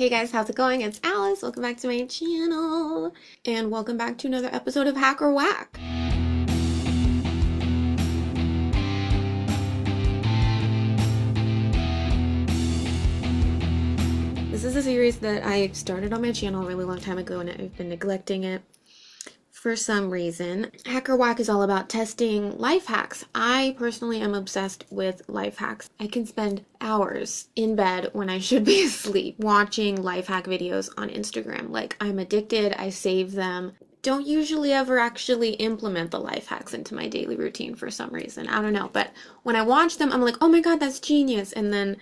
Hey guys, how's it going? It's Alice. Welcome back to my channel. And welcome back to another episode of Hack or Whack. This is a series that I started on my channel a really long time ago and I've been neglecting it for some reason. Hack or Whack is all about testing life hacks. I personally am obsessed with life hacks. I can spend hours in bed when I should be asleep watching life hack videos on Instagram. Like, I'm addicted, I save them. Don't usually ever actually implement the life hacks into my daily routine for some reason. I don't know, but when I watch them, I'm like, oh my god, that's genius, and then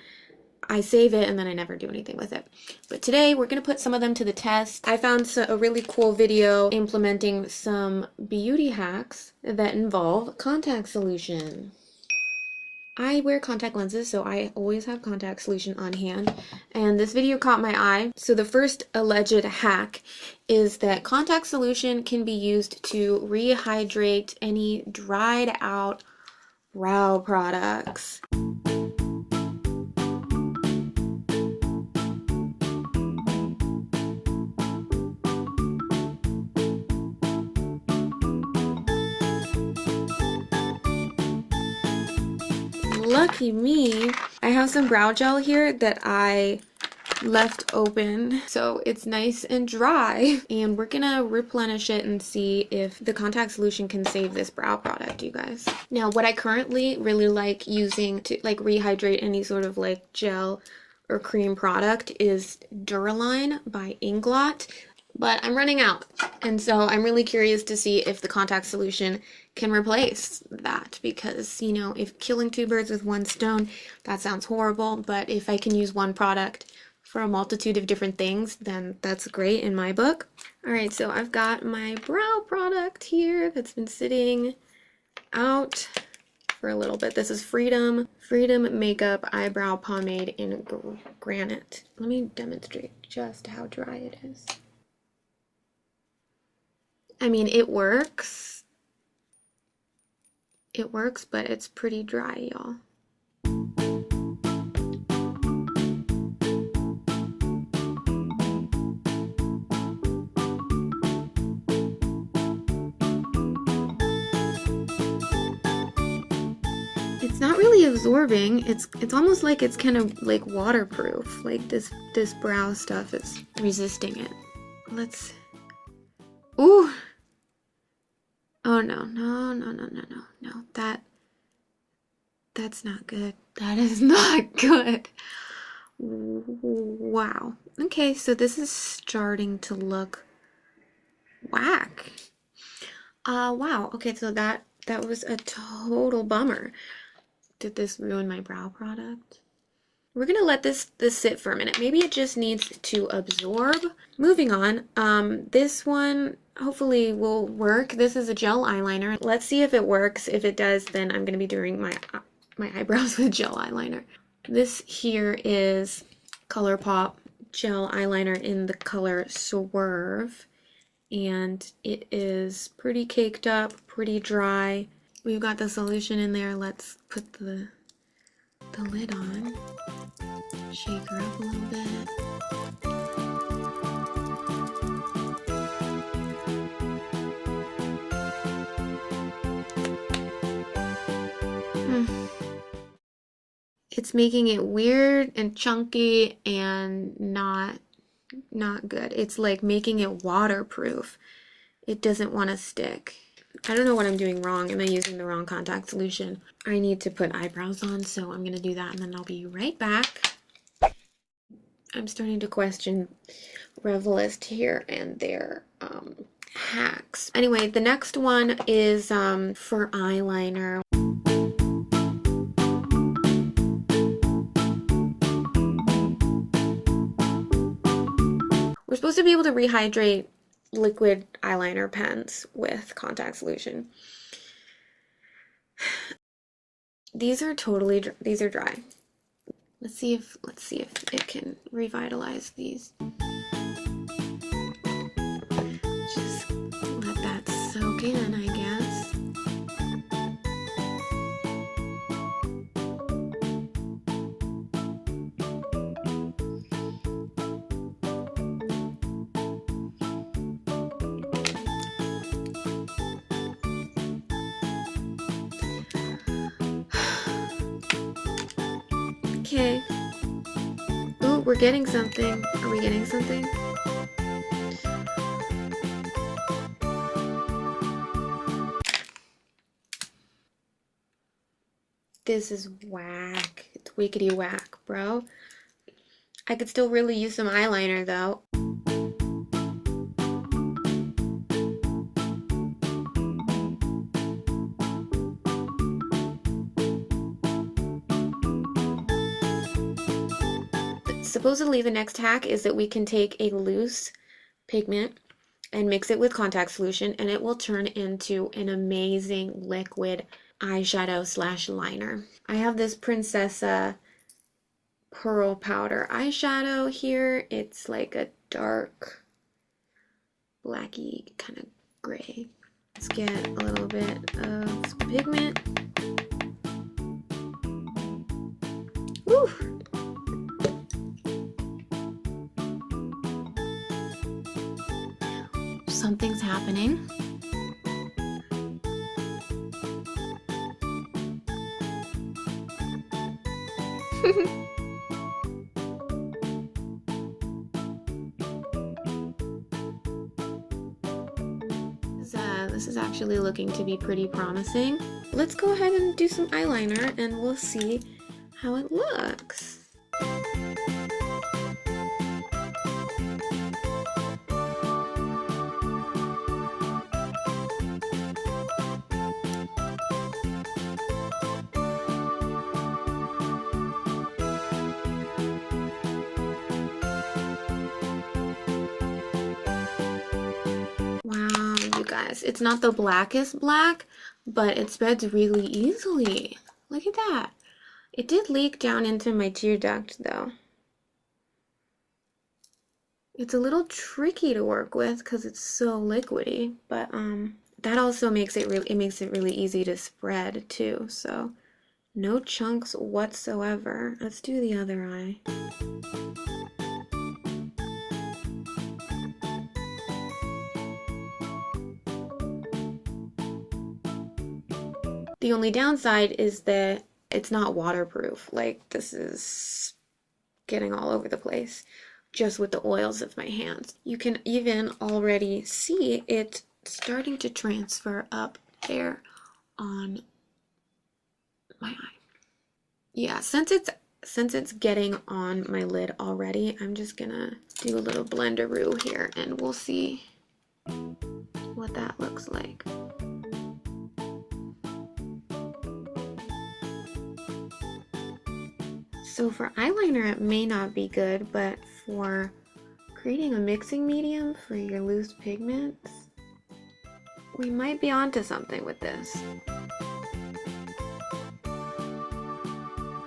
I save it and then I never do anything with it. But today we're going to put some of them to the test. I found a really cool video implementing some beauty hacks that involve contact solution. I wear contact lenses, so I always have contact solution on hand, and this video caught my eye. So the first alleged hack is that contact solution can be used to rehydrate any dried out brow products. Lucky me, I have some brow gel here that I left open, so it's nice and dry, and we're gonna replenish it and see if the contact solution can save this brow product, you guys. Now, what I currently really like using to like rehydrate any sort of like gel or cream product is Duraline by Inglot. But I'm running out, and so I'm really curious to see if the contact solution can replace that, because, you know, if killing two birds with one stone, that sounds horrible, but if I can use one product for a multitude of different things, then that's great in my book. Alright, so I've got my brow product here that's been sitting out for a little bit. This is Freedom Makeup Eyebrow Pomade in Granite. Let me demonstrate just how dry it is. I mean, it works. It works, but it's pretty dry, y'all. It's not really absorbing. It's almost like it's kind of like waterproof. Like this brow stuff is resisting it. Let's. Ooh. Oh no, that's not good. That is not good. Wow. Okay, so this is starting to look whack. Wow. Okay, so that was a total bummer. Did this ruin my brow product? We're gonna let this sit for a minute. Maybe it just needs to absorb. Moving on, this one hopefully will work. This is a gel eyeliner. Let's see if it works. If it does, then I'm gonna be doing my eyebrows with gel eyeliner. This here is ColourPop gel eyeliner in the color Swerve, and it is pretty caked up, pretty dry. We've got the solution in there. Let's put the lid on. Shake her up a little bit. It's making it weird and chunky and not good. It's like making it waterproof. It doesn't want to stick. I don't know what I'm doing wrong. Am I using the wrong contact solution? I need to put eyebrows on, so I'm gonna do that and then I'll be right back. I'm starting to question Revelist here and their hacks. Anyway, the next one is for eyeliner. We're supposed to be able to rehydrate liquid eyeliner pens with contact solution. These are dry. Let's see if it can revitalize these. Just let that soak in, I guess. Okay. Ooh, we're getting something. Are we getting something? This is whack. It's wickety whack, bro. I could still really use some eyeliner though. Supposedly the next hack is that we can take a loose pigment and mix it with contact solution and it will turn into an amazing liquid eyeshadow slash liner. I have this Princessa Pearl Powder eyeshadow here. It's like a dark blacky kind of gray. Let's get a little bit of pigment. Woo! Something's happening. This is actually looking to be pretty promising. Let's go ahead and do some eyeliner and we'll see how it looks. Wow, you guys, it's not the blackest black, but it spreads really easily. Look at that. It did leak down into my tear duct though. It's a little tricky to work with because it's so liquidy, but that also makes it really easy to spread too. So no chunks whatsoever. Let's do the other eye. The only downside is that it's not waterproof. Like, this is getting all over the place just with the oils of my hands. You can even already see it starting to transfer up there on my eye. Yeah, since it's getting on my lid already, I'm just gonna do a little blenderoo here and we'll see what that looks like. So for eyeliner, it may not be good, but for creating a mixing medium for your loose pigments, we might be onto something with this.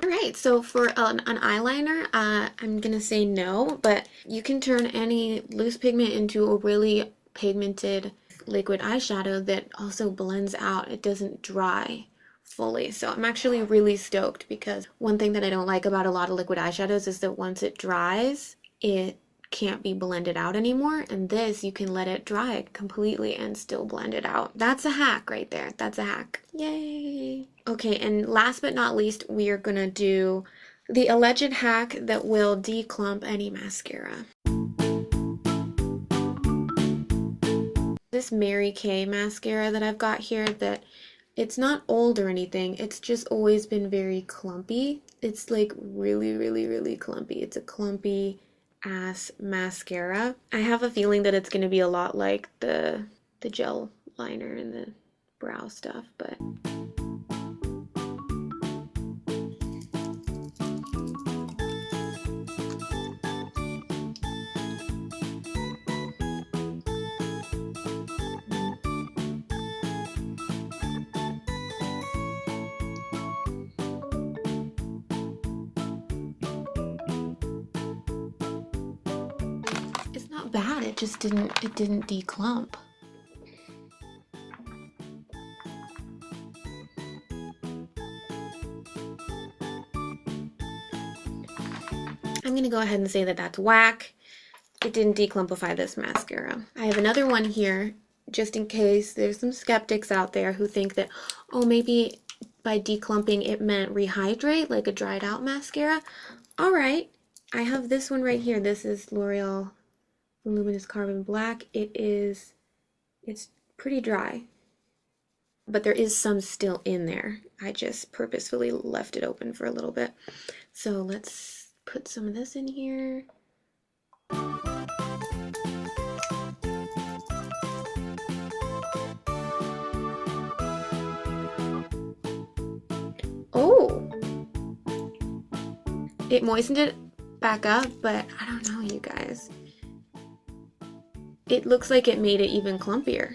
Alright, so for an eyeliner, I'm gonna say no, but you can turn any loose pigment into a really pigmented liquid eyeshadow that also blends out. It doesn't dry fully. So I'm actually really stoked because one thing that I don't like about a lot of liquid eyeshadows is that once it dries, it can't be blended out anymore, and this you can let it dry completely and still blend it out. That's a hack right there. That's a hack. Yay! Okay, and last but not least, we are gonna do the alleged hack that will declump any mascara. This Mary Kay mascara that I've got here, that it's not old or anything, it's just always been very clumpy. It's like really clumpy. It's a clumpy ass mascara. I have a feeling that it's going to be a lot like the gel liner and the brow stuff, but bad. It just didn't declump. I'm gonna go ahead and say that that's whack. It didn't declumpify this mascara. I have another one here just in case there's some skeptics out there who think that, oh, maybe by declumping it meant rehydrate, like a dried out mascara. Alright, I have this one right here. This is L'Oreal Voluminous Carbon Black. It's pretty dry, but there is some still in there. I just purposefully left it open for a little bit. So let's put some of this in here. Oh! It moistened it back up, but I don't know, you guys. It looks like it made it even clumpier.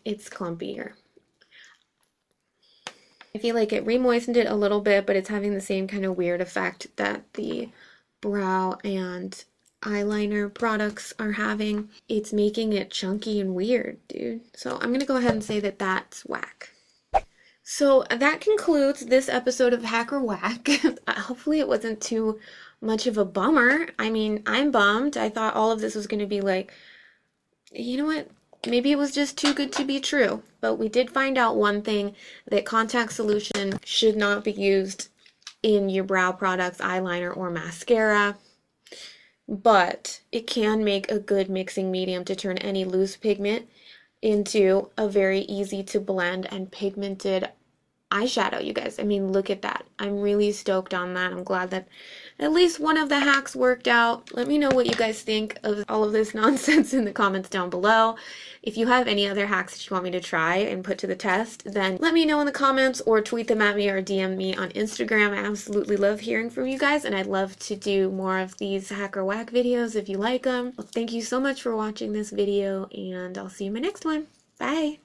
It's clumpier. I feel like it re-moistened it a little bit, but it's having the same kind of weird effect that the brow and eyeliner products are having. It's making it chunky and weird, dude. So I'm gonna go ahead and say that that's Wack. So that concludes this episode of Hack or Wack. Hopefully it wasn't too much of a bummer. I mean, I'm bummed. I thought all of this was gonna be like, you know what? Maybe it was just too good to be true, but we did find out one thing, that contact solution should not be used in your brow products, eyeliner, or mascara, but it can make a good mixing medium to turn any loose pigment into a very easy to blend and pigmented eyeshadow, you guys. I mean, look at that. I'm really stoked on that. I'm glad that at least one of the hacks worked out. Let me know what you guys think of all of this nonsense in the comments down below. If you have any other hacks that you want me to try and put to the test, then let me know in the comments or tweet them at me or DM me on Instagram. I absolutely love hearing from you guys, and I'd love to do more of these Hack or Wack videos if you like them. Well, thank you so much for watching this video, and I'll see you in my next one. Bye!